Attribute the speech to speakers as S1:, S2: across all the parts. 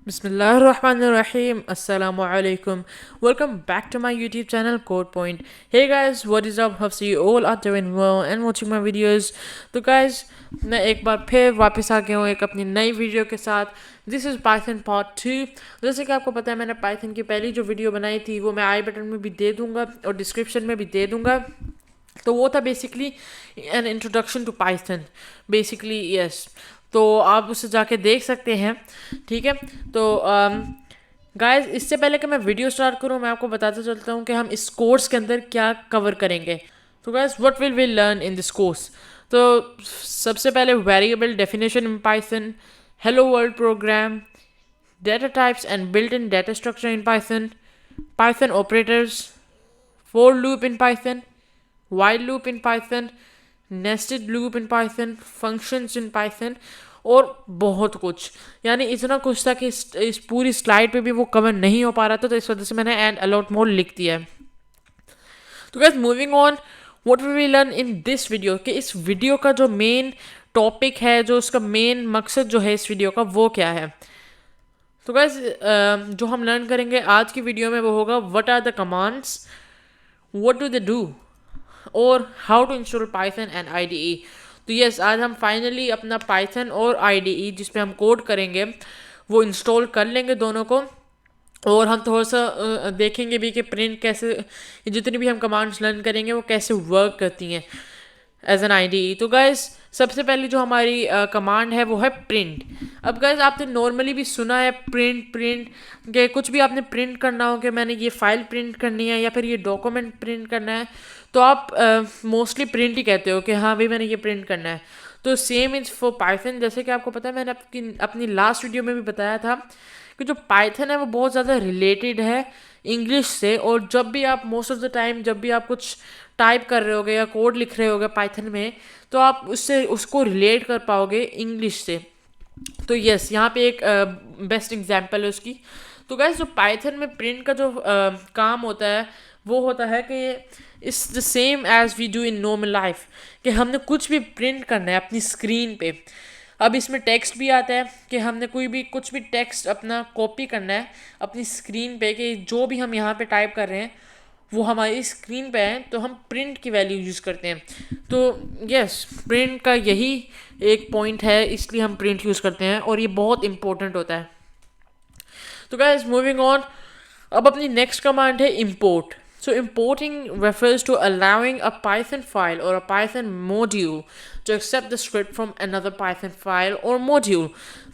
S1: Bismillahirrahmanirrahim. Assalamu alaikum. Welcome back to my YouTube channel Code Point. Hey guys, what is up? Hope you all are doing well and watching my videos. तो guys, मैं एक बार फिर वापस आ गया हूँ एक अपनी नई वीडियो के साथ. This is Python part 2. जैसे कि आपको पता है मैंने पाइथन की पहली जो वीडियो बनाई थी वो मैं आई बटन में भी दे दूँगा और डिस्क्रिप्शन में भी दे दूँगा. तो वो था basically an introduction to Python. Basically yes, तो आप उसे जाके देख सकते हैं. ठीक है, तो गाइस इससे पहले कि मैं वीडियो स्टार्ट करूं मैं आपको बताता चलता हूं कि हम इस कोर्स के अंदर क्या कवर करेंगे. तो guys what will we learn in this course. तो सबसे पहले variable definition in Python, hello world program, data types and built-in data structure in Python, Python operators, for loop in Python, while loop in Python, nested loop in Python, functions in Python और बहुत कुछ. यानी इतना कुछ था कि इस पूरी स्लाइड पे भी वो कवर नहीं हो पा रहा था, तो इस वजह से मैंने एंड अलॉट मोर लिख दिया है. तो guys moving on, what will we learn in this video, कि इस वीडियो का जो मेन टॉपिक है, जो उसका मेन मकसद जो है इस वीडियो का वो क्या है. तो गाइस जो हम लर्न करेंगे आज की वीडियो में वो होगा what are the commands, what do they do और how to install Python and IDE. तो यस, आज हम फाइनली अपना पाइथन और IDE जिस पे हम कोड करेंगे वो इंस्टॉल कर लेंगे दोनों को. और हम थोड़ा सा देखेंगे भी कि प्रिंट कैसे, जितनी भी हम कमांड्स लर्न करेंगे वो कैसे वर्क करती हैं एज एन IDE. तो गाइस सबसे पहले जो हमारी कमांड है वो है प्रिंट. अब गाइस आपने नॉर्मली भी सुना है प्रिंट प्रिंट के, कुछ भी आपने प्रिंट करना हो कि मैंने ये फाइल प्रिंट करनी है या फिर ये डॉक्यूमेंट प्रिंट करना है, तो आप मोस्टली प्रिंट ही कहते हो कि हाँ भाई मैंने ये प्रिंट करना है. तो सेम इज फॉर पाइथन. जैसे कि आपको पता है मैंने अपनी लास्ट वीडियो में भी बताया था कि जो पाइथन है वो बहुत ज़्यादा रिलेटेड है इंग्लिश से. और जब भी आप मोस्ट ऑफ द टाइम जब भी आप कुछ टाइप कर रहे होगे या कोड लिख रहे होगे पाइथन में, तो आप उससे उसको रिलेट कर पाओगे इंग्लिश से. तो यस, यहाँ पे एक बेस्ट एग्जांपल है उसकी. तो गाइस जो पाइथन में प्रिंट का जो काम होता है वो होता है कि it's the same as we do in normal life, कि हमने कुछ भी प्रिंट करना है अपनी स्क्रीन पे. अब इसमें टेक्स्ट भी आता है कि हमने कोई भी कुछ भी टेक्स्ट अपना कॉपी करना है अपनी स्क्रीन पे, कि जो भी हम यहाँ पे टाइप कर रहे हैं वो हमारी स्क्रीन पे है, तो हम प्रिंट की वैल्यू यूज़ करते हैं. तो यस, प्रिंट का यही एक पॉइंट है, इसलिए हम प्रिंट यूज़ करते हैं और ये बहुत इंपॉर्टेंट होता है. तो गाइस मूविंग ऑन, अब अपनी नेक्स्ट कमांड है import. So importing refers to allowing a Python file or a Python module to accept the script from another Python file or module.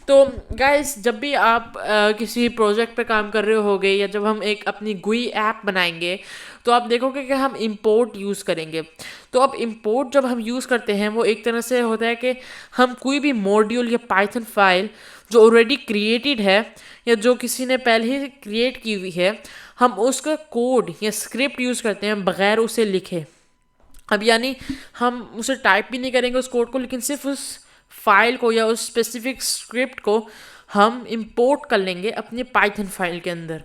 S1: तो गाइस जब भी आप किसी प्रोजेक्ट पे काम कर रहे होगे या जब हम एक अपनी GUI ऐप बनाएंगे, तो आप देखोगे कि हम import यूज़ करेंगे. तो अब import जब हम यूज़ करते हैं वो एक तरह से होता है कि हम कोई भी मॉड्यूल या पाइथन फाइल जो ऑलरेडी क्रिएटेड है या जो किसी ने पहले ही क्रिएट की हुई है, हम उसका कोड या स्क्रिप्ट यूज़ करते हैं बगैर उसे लिखे. अब यानी हम उसे टाइप भी नहीं करेंगे उस कोड को, लेकिन सिर्फ उस फाइल को या उस स्पेसिफिक स्क्रिप्ट को हम इंपोर्ट कर लेंगे अपनी पाइथन फाइल के अंदर.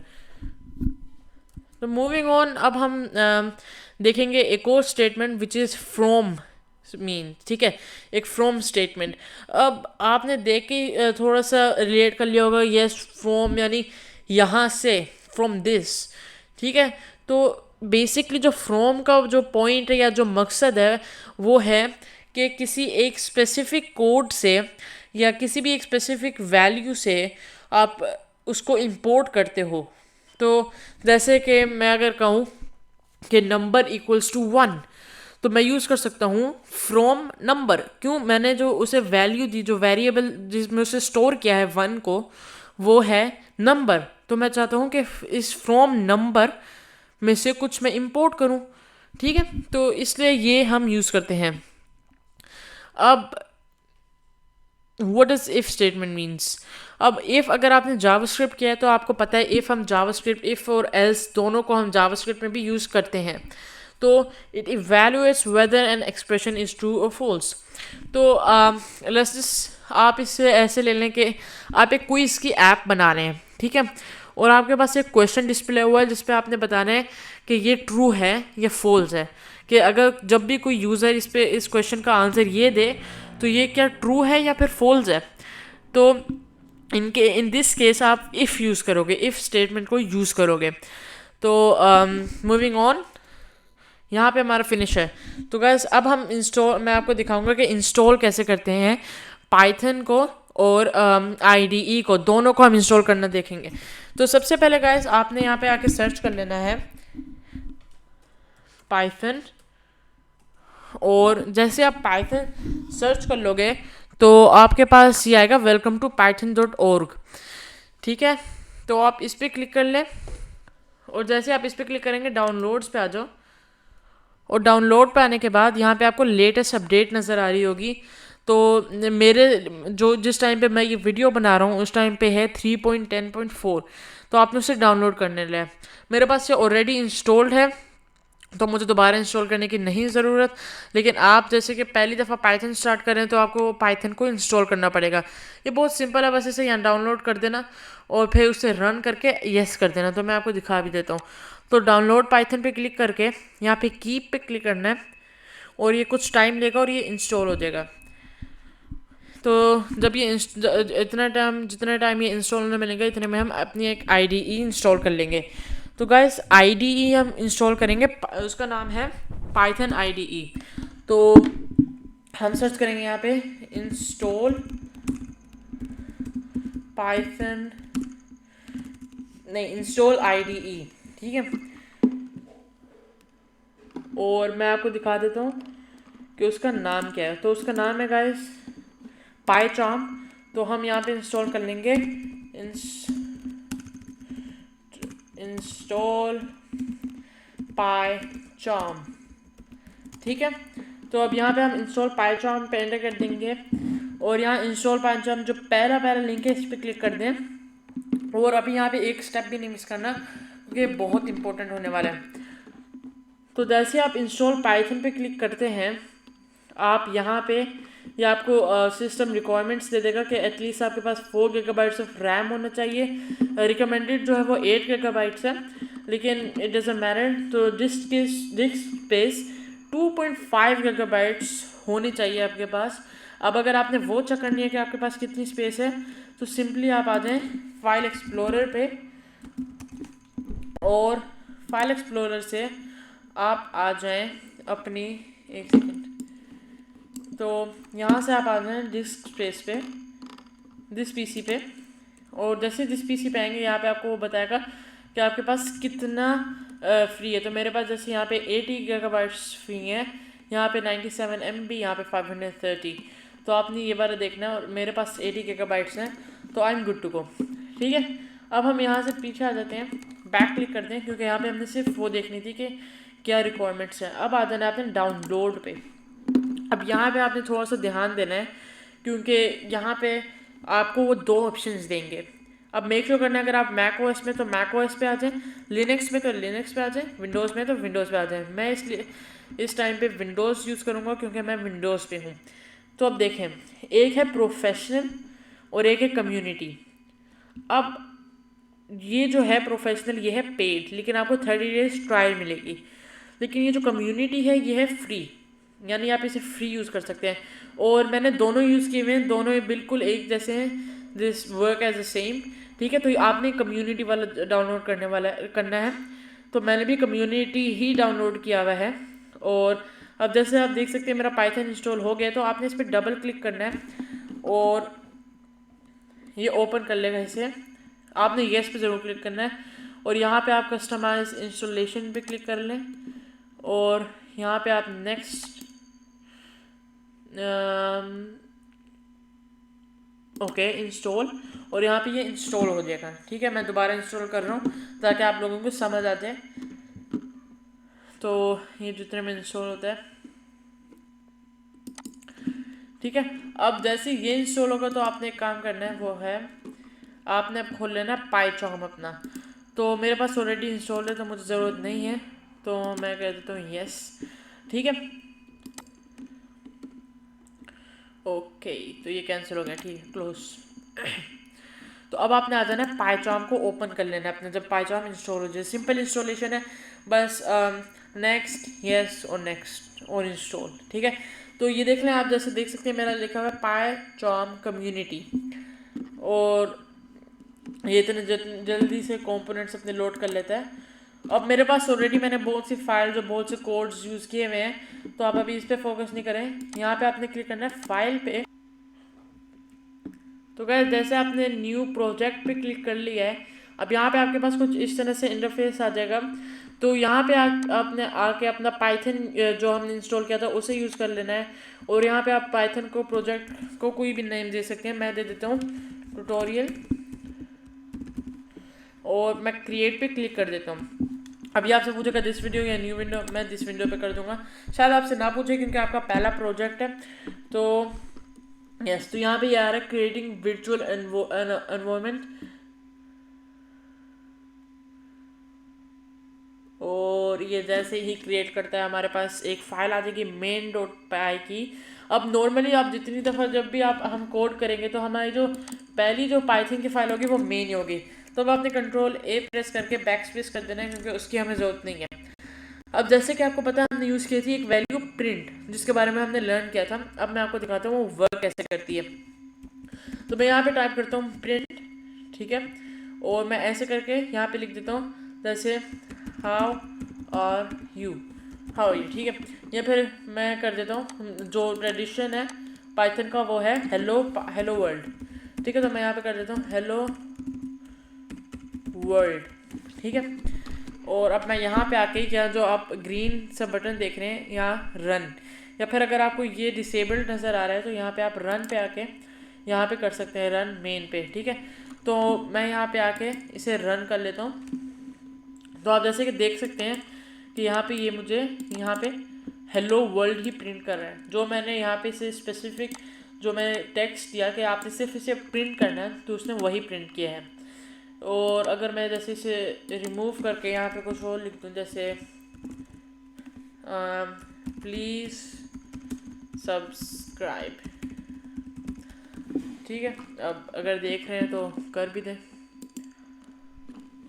S1: तो मूविंग ऑन, अब हम देखेंगे एक और statement which is from mean. ठीक है, एक फ्रॉम स्टेटमेंट. अब आपने देख के थोड़ा सा रिलेट कर लिया होगा, यस फ्रॉम यानी यहाँ से, फ्रॉम दिस. ठीक है, तो बेसिकली जो फ्रॉम का जो पॉइंट है या जो मकसद है वो है कि किसी एक स्पेसिफिक कोड से या किसी भी एक स्पेसिफिक वैल्यू से आप उसको इंपोर्ट करते हो. तो जैसे कि मैं अगर कहूँ कि नंबर इक्वल्स टू 1, तो मैं यूज़ कर सकता हूँ फ्रॉम नंबर. क्यों? मैंने जो उसे वैल्यू दी, जो वेरिएबल जिसमें उसे स्टोर किया है 1 को, वो है नंबर. तो मैं चाहता हूँ कि इस फ्रॉम नंबर में से कुछ मैं इंपोर्ट करूँ. ठीक है, तो इसलिए ये हम यूज़ करते हैं. अब what does if statement means. अब इफ़ अगर आपने जावास्क्रिप्ट किया है तो आपको पता है इफ़ हम जावास्क्रिप्ट, इफ़ और एल्स दोनों को हम जावास्क्रिप्ट में भी यूज़ करते हैं. तो it evaluates whether an expression is true और फॉल्स. तो लेट्स जस्ट आप इससे ऐसे ले लें कि आप एक क्विज़ की ऐप बना रहे हैं. ठीक है, और आपके पास एक क्वेश्चन डिस्प्ले हुआ है जिस पे आपने बताना है कि ये ट्रू है या फॉल्स है. कि अगर जब भी कोई यूज़र इस पे इस क्वेश्चन का आंसर ये दे तो ये क्या ट्रू है या फिर फॉल्स है. तो इन दिस केस आप इफ़ यूज़ करोगे, इफ़ स्टेटमेंट को यूज़ करोगे। तो मूविंग ऑन, यहाँ पे हमारा फिनिश है। तो गैस अब हम इंस्टॉल, मैं आपको दिखाऊंगा कि इंस्टॉल कैसे करते हैं पाइथन को और IDE को, दोनों को हम इंस्टॉल करना देखेंगे। तो सबसे पहले गैस आपने यहाँ पे आके सर्च कर लेना है पाइथन, और जैसे आप पाइथन सर्च कर लोगे तो आपके पास ये आएगा welcome-to-python.org। ठीक है, तो आप इस पर क्लिक कर लें, और जैसे आप इस पर क्लिक करेंगे डाउनलोड्स पे आ जाओ, और डाउनलोड पे आने के बाद यहाँ पे आपको लेटेस्ट अपडेट नज़र आ रही होगी। तो मेरे जो जिस टाइम पे मैं ये वीडियो बना रहा हूँ उस टाइम पे है 3.10.4, तो आपने उसे डाउनलोड करने लिया। मेरे पास ये ऑलरेडी इंस्टॉल्ड है, तो मुझे दोबारा इंस्टॉल करने की नहीं ज़रूरत। लेकिन आप जैसे कि पहली दफ़ा पाइथन स्टार्ट करें तो आपको पाइथन को इंस्टॉल करना पड़ेगा। ये बहुत सिंपल है, बस इसे यहाँ डाउनलोड कर देना और फिर उसे रन करके यस कर देना। तो मैं आपको दिखा भी देता हूँ। तो डाउनलोड पाइथन पे क्लिक करके यहाँ पे कीप पे क्लिक करना है, और ये कुछ टाइम लेगा और ये इंस्टॉल हो जाएगा। तो जब ये जितना टाइम ये इंस्टॉल होने मिलेगा, इतने में हम अपनी एक IDE इंस्टॉल कर लेंगे। तो गाइस IDE हम इंस्टॉल करेंगे, उसका नाम है पाइथन IDE। तो हम सर्च करेंगे यहाँ पे इंस्टॉल पाइथन, नहीं इंस्टॉल IDE, ठीक है। और मैं आपको दिखा देता हूँ कि उसका नाम क्या है। तो उसका नाम है गाइस पाइचार्म। तो हम यहाँ पे इंस्टॉल कर लेंगे इंस्टॉल पाइचार्म, ठीक है। तो अब यहाँ पे हम इंस्टॉल पाइचार्म पे एंटर कर देंगे, और यहाँ इंस्टॉल पाइचार्म जो पहला लिंक है इस पर क्लिक कर दें। और अभी यहाँ पे एक स्टेप भी नहीं मिस करना, क्योंकि बहुत इंपॉर्टेंट होने वाला है। तो जैसे आप इंस्टॉल पाइथन पे क्लिक करते हैं, आप यहाँ पे ये आपको सिस्टम रिक्वायरमेंट्स दे देगा कि एटलीस्ट आपके पास 4 GB ऑफ रैम होना चाहिए। रिकमेंडेड जो है वो 8 GB है, लेकिन इट डजंट मैटर। तो डिस्क स्पेस 2.5 GB होनी चाहिए आपके पास। अब अगर आपने वो चेक करनी है कि आपके पास कितनी स्पेस है, तो सिंपली आप आ जाएं फाइल एक्सप्लोरर पे, और फाइल एक्सप्लोरर से आप आ जाएं अपनी, एक सेकेंड, तो यहाँ से आप आ जाएं डिस्क स्पेस पे, दिस PC पे। और जैसे दिस PC पे आएंगे, यहाँ पे आपको वो बताएगा कि आपके पास कितना फ्री है। तो मेरे पास जैसे यहाँ पे 80 GB फ्री है, यहाँ पे 97 MB, यहाँ पे 530। तो आपने ये बार देखना है, और मेरे पास 80 GB हैं, तो I am good to go, ठीक है। अब हम यहाँ से पीछे आ जाते हैं, बैक क्लिक करते हैं, क्योंकि यहाँ पे हमने सिर्फ वो देखनी थी कि क्या रिक्वायरमेंट्स हैं। अब आ जाना है आपने डाउनलोड पे। अब यहाँ पे आपने थोड़ा सा ध्यान देना है, क्योंकि यहाँ पे आपको वो 2 ऑप्शंस देंगे। अब मेक श्योर करना है, अगर आप मैक OS में तो मैक OS पे आ जाएं, लिनक्स में तो लिनक्स पे आ जाएं, विंडोज़ में तो विंडोज़ पे आ जाएं। मैं इसलिए इस टाइम पे विंडोज़ यूज़ करूँगा, क्योंकि मैं विंडोज़ पे हूँ। तो अब देखें, एक है प्रोफेशनल और एक है कम्युनिटी। अब ये जो है प्रोफेशनल, ये है पेड, लेकिन आपको 30 डेज ट्रायल मिलेगी। लेकिन ये जो कम्युनिटी है ये है फ्री, यानी आप इसे फ्री यूज़ कर सकते हैं। और मैंने दोनों यूज़ किए हुए हैं, दोनों बिल्कुल एक जैसे हैं, this work as a same, ठीक है। तो आपने कम्युनिटी वाला डाउनलोड करना है। तो मैंने भी कम्युनिटी ही डाउनलोड किया हुआ है। और अब जैसे आप देख सकते हैं मेरा पाइथन इंस्टॉल हो गया, तो आपने इस पर डबल क्लिक करना है, और ये ओपन कर लेगा इसे। आपने येस पे ज़रूर क्लिक करना है, और यहाँ पे आप कस्टमाइज इंस्टॉलेशन पे क्लिक कर लें, और यहाँ पे आप नेक्स्ट, ओके इंस्टॉल, और यहाँ पे ये इंस्टॉल हो जाएगा, ठीक है। मैं दोबारा इंस्टॉल कर रहा हूँ ताकि आप लोगों को समझ आ जाए। तो ये जितने में इंस्टॉल होता है, ठीक है। अब जैसे ये इंस्टॉल होगा तो आपने एक काम करना है, वो है आपने अब खोल लेना है पाइचार्म अपना। तो मेरे पास ऑलरेडी इंस्टॉल है, तो मुझे ज़रूरत नहीं है, तो मैं कह देता हूँ यस, ठीक है। ओके, तो ये कैंसिल हो गया, ठीक है, क्लोज। तो अब आपने आ जाना है पाइचार्म को ओपन कर लेना है अपने, जब पाइचार्म इंस्टॉल हो जाए। सिंपल इंस्टॉलेशन है, बस नेक्स्ट, यस और नेक्स्ट और इंस्टॉल, ठीक है। तो ये देख लें आप, जैसे देख सकते हैं मेरा लिखा हुआ है पाइचार्म कम्युनिटी, और ये इतने जल्दी से कंपोनेंट्स अपने लोड कर लेता है। अब मेरे पास ऑलरेडी मैंने बहुत सी फाइल जो बहुत से कोड्स यूज़ किए हुए हैं, तो आप अभी इस पर फोकस नहीं करें। यहाँ पे आपने क्लिक करना है फाइल पे। तो गाइस जैसे आपने न्यू प्रोजेक्ट पे क्लिक कर लिया है, अब यहाँ पे आपके पास कुछ इस तरह से इंटरफेस आ जाएगा। तो यहाँ पे आपने आके अपना पाइथन जो हमने इंस्टॉल किया था उसे यूज़ कर लेना है। और यहाँ पे आप पाइथन को प्रोजेक्ट को कोई भी नेम दे सकते हैं। मैं दे देता हूँ ट्यूटोरियल और मैं क्रिएट पे क्लिक कर देता हूँ। अभी आपसे पूछेगा दिस वीडियो या न्यू विंडो, मैं दिस विंडो पे कर दूंगा। शायद आपसे ना पूछे क्योंकि आपका पहला प्रोजेक्ट है। तो यस, तो यहाँ पे ये आ रहा है क्रिएटिंग वर्चुअल एनवायरनमेंट, और ये जैसे ही क्रिएट करता है हमारे पास एक फाइल आ जाएगी main.py की। अब नॉर्मली आप जितनी दफ़ा जब भी हम कोड करेंगे तो हमारी जो पहली जो पाइथन की फाइल होगी वो मेन ही होगी। तो अब आपने कंट्रोल ए प्रेस करके बैक स्पेस कर देना है क्योंकि उसकी हमें ज़रूरत नहीं है। अब जैसे कि आपको पता है हमने यूज़ की थी एक वैल्यू प्रिंट जिसके बारे में हमने लर्न किया था। अब मैं आपको दिखाता हूँ वो वर्क कैसे करती है। तो मैं यहाँ पे टाइप करता हूँ प्रिंट, ठीक है, और मैं ऐसे करके यहाँ पे लिख देता हूँ जैसे how are you, how are you, ठीक है। या फिर मैं कर देता हूँ जो ट्रेडिशन है पाइथन का वो है हेलो हेलो वर्ल्ड, ठीक है। तो मैं यहाँ पे कर देता हूँ हेलो वर्ल्ड, ठीक है। और अब मैं यहाँ पे आके यहाँ जो आप ग्रीन सब बटन देख रहे हैं यहाँ रन, या फिर अगर आपको ये डिसेबल्ड नज़र आ रहा है तो यहाँ पे आप रन पे आके यहाँ पे कर सकते हैं रन मेन पे, ठीक है। तो मैं यहाँ पे आके इसे रन कर लेता हूँ। तो आप जैसे कि देख सकते हैं कि यहाँ पे ये मुझे यहाँ पे हेलो वर्ल्ड ही प्रिंट कर रहा है। जो मैंने यहाँ पे इसे स्पेसिफिक जो मैंने टेक्स्ट दिया कि आपने सिर्फ इसे प्रिंट करना है तो उसने वही प्रिंट किया है। और अगर मैं जैसे इसे रिमूव करके यहाँ पे कुछ और लिख दूँ जैसे प्लीज़ सब्सक्राइब, ठीक है। अब अगर देख रहे हैं तो कर भी दें।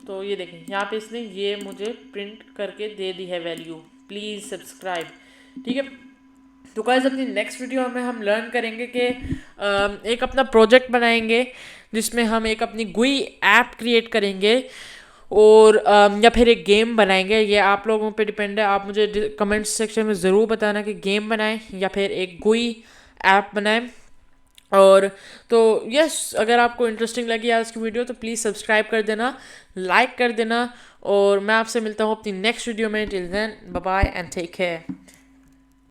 S1: तो ये देखें यहाँ पे इसने ये मुझे प्रिंट करके दे दी है वैल्यू प्लीज़ सब्सक्राइब, ठीक है। तो गाइस अपनी नेक्स्ट वीडियो में हम लर्न करेंगे कि एक अपना प्रोजेक्ट बनाएंगे जिसमें हम एक अपनी गुई ऐप क्रिएट करेंगे और या फिर एक गेम बनाएंगे। ये आप लोगों पे डिपेंड है। आप मुझे कमेंट सेक्शन में ज़रूर बताना कि गेम बनाएं या फिर एक गुई ऐप बनाएं। और तो यस, अगर आपको इंटरेस्टिंग लगी आज की वीडियो तो प्लीज़ सब्सक्राइब कर देना, लाइक कर देना, और मैं आपसे मिलता हूँ अपनी नेक्स्ट वीडियो में। Till then bye bye and take care.